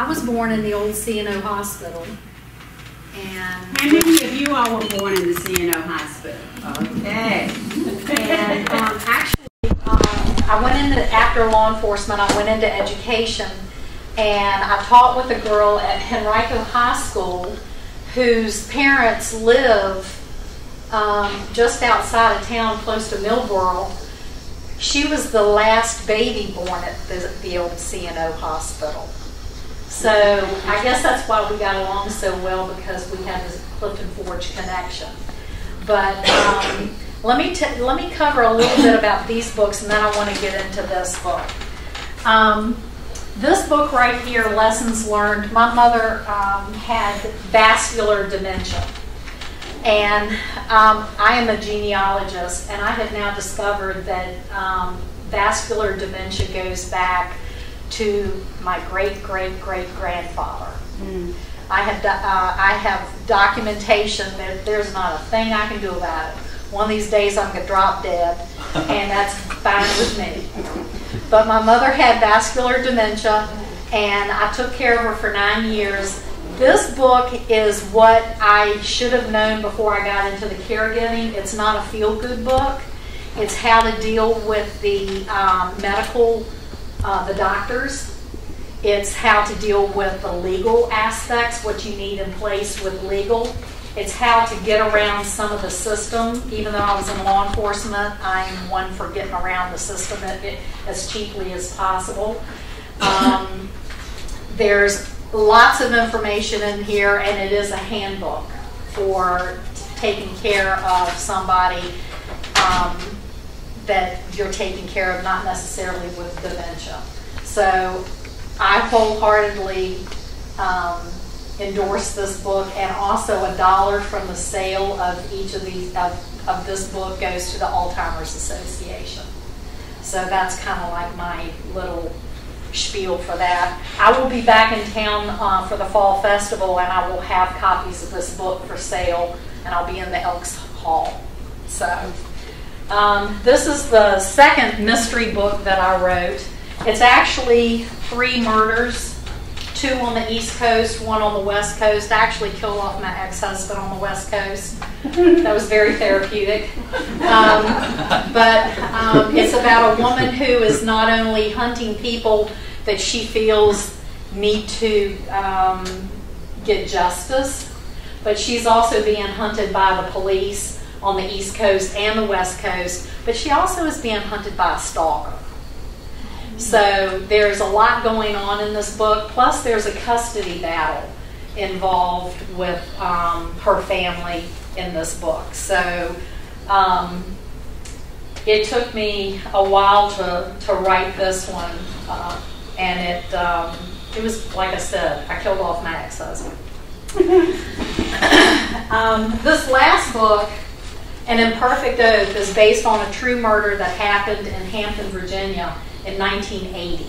I was born in the old C&O hospital. And how many of you all were born in the C&O hospital? Okay. And actually, I went into, after law enforcement, I went into education, and I taught with a girl at Henrico High School whose parents live just outside of town, close to Millboro. She was the last baby born at the old C&O hospital. So I guess that's why we got along so well, because we had this Clifton Forge connection. But let me cover a little bit about these books, and then I want to get into this book. This book right here, Lessons Learned, my mother had vascular dementia. And I am a genealogist, and I have now discovered that vascular dementia goes back to my great-great-great-grandfather. Mm. I have documentation that there's not a thing I can do about it. One of these days I'm going to drop dead, and that's fine with me. But my mother had vascular dementia, and I took care of her for 9 years. This book is what I should have known before I got into the caregiving. It's not a feel-good book. It's how to deal with the medical, the doctors. It's how to deal with the legal aspects, what you need in place with legal. It's how to get around some of the system. Even though I was in law enforcement, I am one for getting around the system as cheaply as possible. There's lots of information in here, and it is a handbook for taking care of somebody that you're taking care of, not necessarily with dementia. So I wholeheartedly endorse this book, and also $1 from the sale of each of these of this book goes to the Alzheimer's Association. So that's kind of like my little spiel for that. I will be back in town for the Fall Festival, and I will have copies of this book for sale, and I'll be in the Elks Hall. So this is the second mystery book that I wrote. It's actually 3 murders, 2 on the East Coast, 1 on the West Coast. I actually killed off my ex-husband on the West Coast. That was very therapeutic. But it's about a woman who is not only hunting people that she feels need to get justice, but she's also being hunted by the police on the East Coast and the West Coast, but she also is being hunted by a stalker. So there's a lot going on in this book, plus there's a custody battle involved with her family in this book. So it took me a while to write this one, and it was, like I said, I killed off my ex-husband. This last book, An Imperfect Oath, is based on a true murder that happened in Hampton, Virginia in 1980.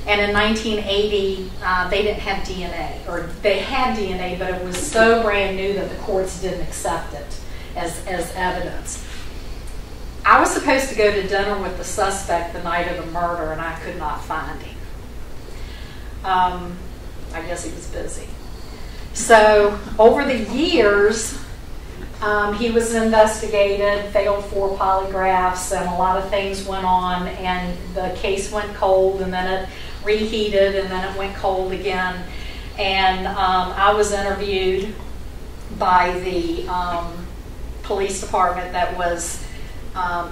And in 1980, they didn't have DNA, or they had DNA, but it was so brand new that the courts didn't accept it as evidence. I was supposed to go to dinner with the suspect the night of the murder, and I could not find him. I guess he was busy. So over the years, he was investigated, failed 4 polygraphs, and a lot of things went on, and the case went cold, and then it reheated, and then it went cold again. And I was interviewed by the police department that was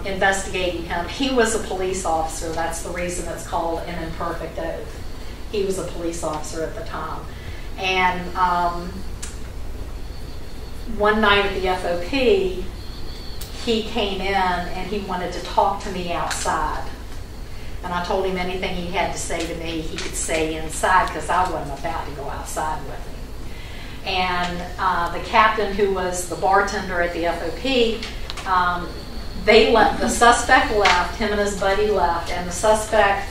investigating him. He was a police officer. That's the reason it's called An Imperfect Oath. He was a police officer at the time. And one night at the FOP, he came in and he wanted to talk to me outside. And I told him anything he had to say to me, he could say inside, because I wasn't about to go outside with him. And the captain, who was the bartender at the FOP, they left. The suspect left. Him and his buddy left. And the suspect,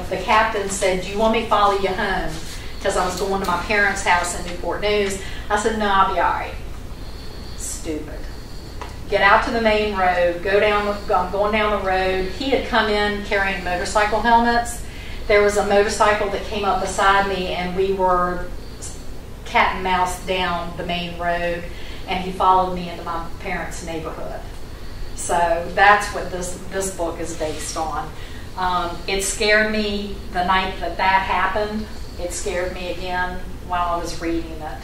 the captain said, "Do you want me to follow you home?" Because I was going to my parents' house in Newport News. I said, "No, I'll be all right." Stupid. Get out to the main road. Go down. I'm going down the road. He had come in carrying motorcycle helmets, there was a motorcycle that came up beside me, and we were cat and mouse down the main road, and he followed me into my parents' neighborhood. So that's what this book is based on. It scared me the night that happened. It scared me again while I was reading it.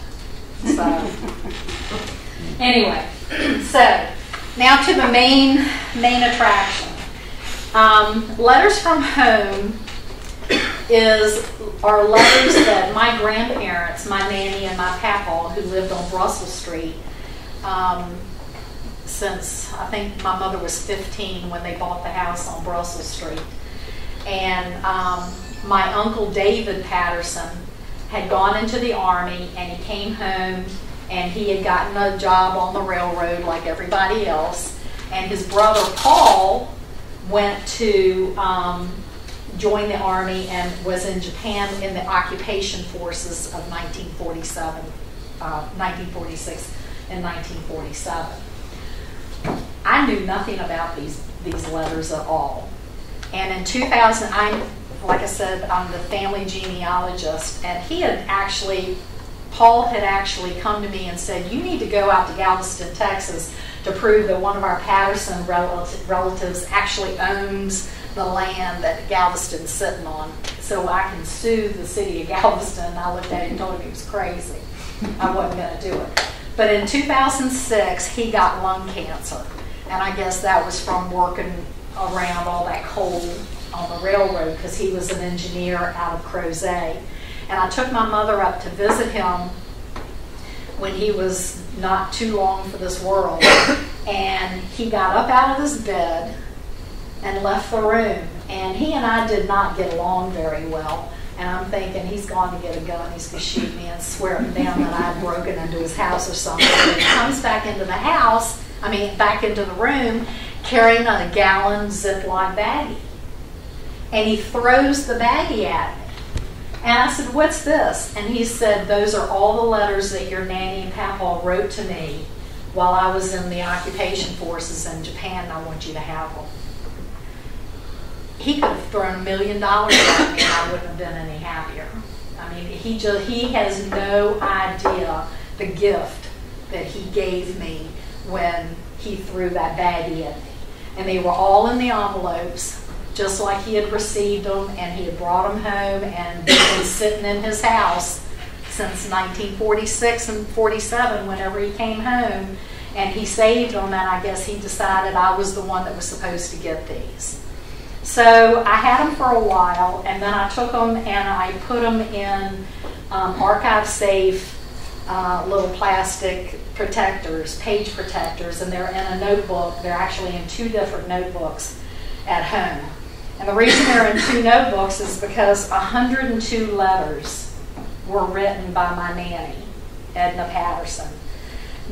So anyway, so now to the main attraction. Letters from Home are letters that my grandparents, my nanny and my papa, who lived on Brussels Street, since I think my mother was 15 when they bought the house on Brussels Street. And my uncle David Patterson had gone into the Army, and he came home, and he had gotten a job on the railroad like everybody else. And his brother Paul went to join the Army and was in Japan in the occupation forces of 1947, 1946 and 1947. I knew nothing about these letters at all. And in 2000, like I said, I'm the family genealogist, and Paul had actually come to me and said, you need to go out to Galveston, Texas, to prove that one of our Patterson relatives actually owns the land that Galveston's sitting on, so I can sue the city of Galveston. And I looked at him and told him he was crazy. I wasn't going to do it. But in 2006, he got lung cancer. And I guess that was from working around all that coal on the railroad, because he was an engineer out of Crozet. And I took my mother up to visit him when he was not too long for this world. And he got up out of his bed and left the room. And he and I did not get along very well. And I'm thinking, he's gone to get a gun, he's going to shoot me and swear him down that I had broken into his house or something. And he comes back into the house, back into the room, carrying a gallon Ziploc baggie. And he throws the baggie at me. And I said, what's this? And he said, those are all the letters that your nanny and papa wrote to me while I was in the occupation forces in Japan, and I want you to have them. He could have thrown $1 million at me and I wouldn't have been any happier. He has no idea the gift that he gave me when he threw that baggie at me. And they were all in the envelopes, just like he had received them, and he had brought them home, and they've been sitting in his house since 1946 and 47 whenever he came home, and he saved them, and I guess he decided I was the one that was supposed to get these. So I had them for a while, and then I took them and I put them in archive safe little plastic protectors, page protectors, and they're in a notebook. They're actually in 2 different notebooks at home. And the reason they're in 2 notebooks is because 102 letters were written by my nanny, Edna Patterson.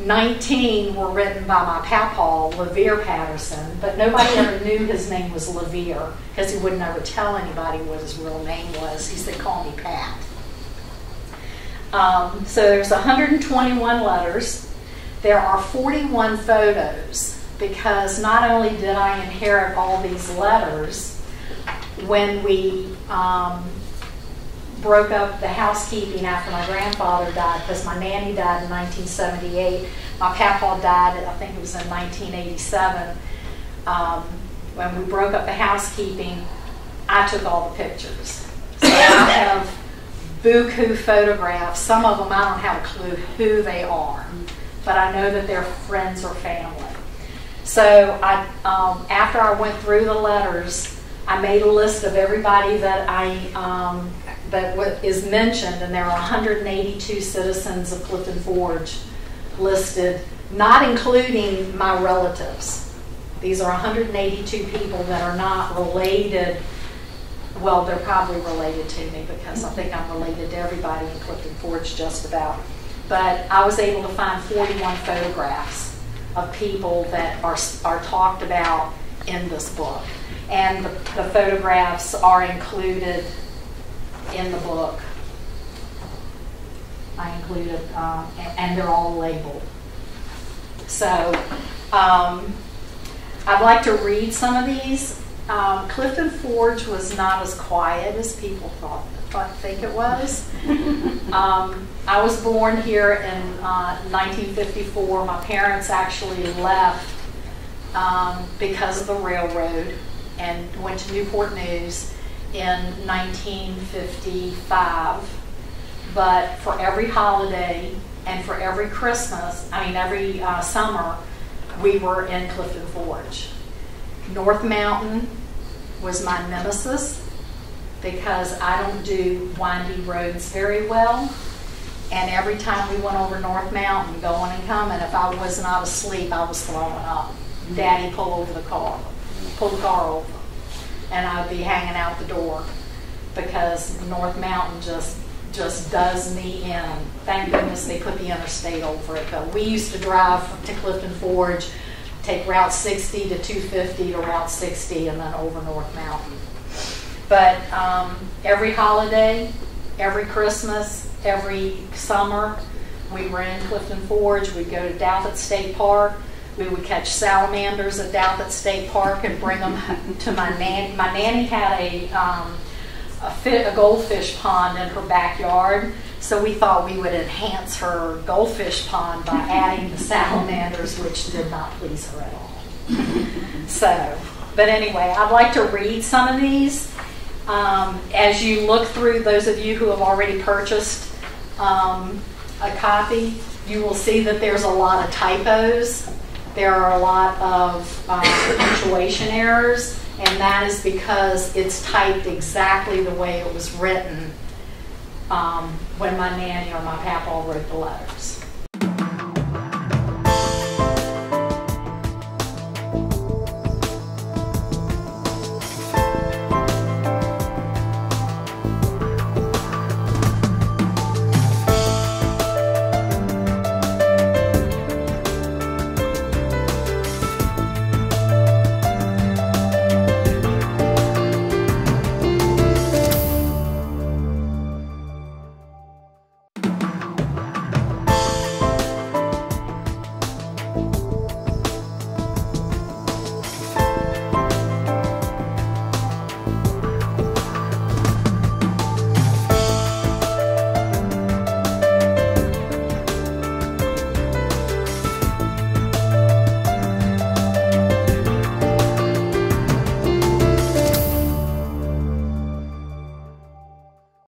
19 were written by my papa, Levere Patterson, but nobody ever knew his name was Levere because he would never tell anybody what his real name was. He said, call me Pat. So there's 121 letters. There are 41 photos, because not only did I inherit all these letters, when we broke up the housekeeping after my grandfather died, because my nanny died in 1978. My papa died, I think it was in 1987. When we broke up the housekeeping, I took all the pictures. So I have buku photographs. Some of them I don't have a clue who they are, but I know that they're friends or family. So after I went through the letters, I made a list of everybody that that is mentioned, and there are 182 citizens of Clifton Forge listed, not including my relatives. These are 182 people that are not related. Well, they're probably related to me, because I think I'm related to everybody in Clifton Forge just about. But I was able to find 41 photographs of people that are talked about in this book. And the photographs are included in the book. I included, and they're all labeled. So I'd like to read some of these. Clifton Forge was not as quiet as people think it was. I was born here in 1954. My parents actually left because of the railroad and went to Newport News in 1955. But for every holiday and for every Christmas, every summer, we were in Clifton Forge. North Mountain was my nemesis because I don't do windy roads very well. And every time we went over North Mountain, going and coming, if I was not asleep, I was throwing up. Daddy pull the car over. And I'd be hanging out the door because North Mountain just does me in. Thank goodness they put the interstate over it. But we used to drive to Clifton Forge, take Route 60 to 250 to Route 60 and then over North Mountain. But every holiday, every Christmas, every summer, we were in Clifton Forge. We'd go to Douthit State Park. We would catch salamanders at Douthit State Park and bring them to my nanny. My nanny had a goldfish pond in her backyard, so we thought we would enhance her goldfish pond by adding the salamanders, which did not please her at all. But anyway, I'd like to read some of these. As you look through, those of you who have already purchased a copy, you will see that there's a lot of typos. There are a lot of punctuation errors, and that is because it's typed exactly the way it was written when my nanny or my papa wrote the letters.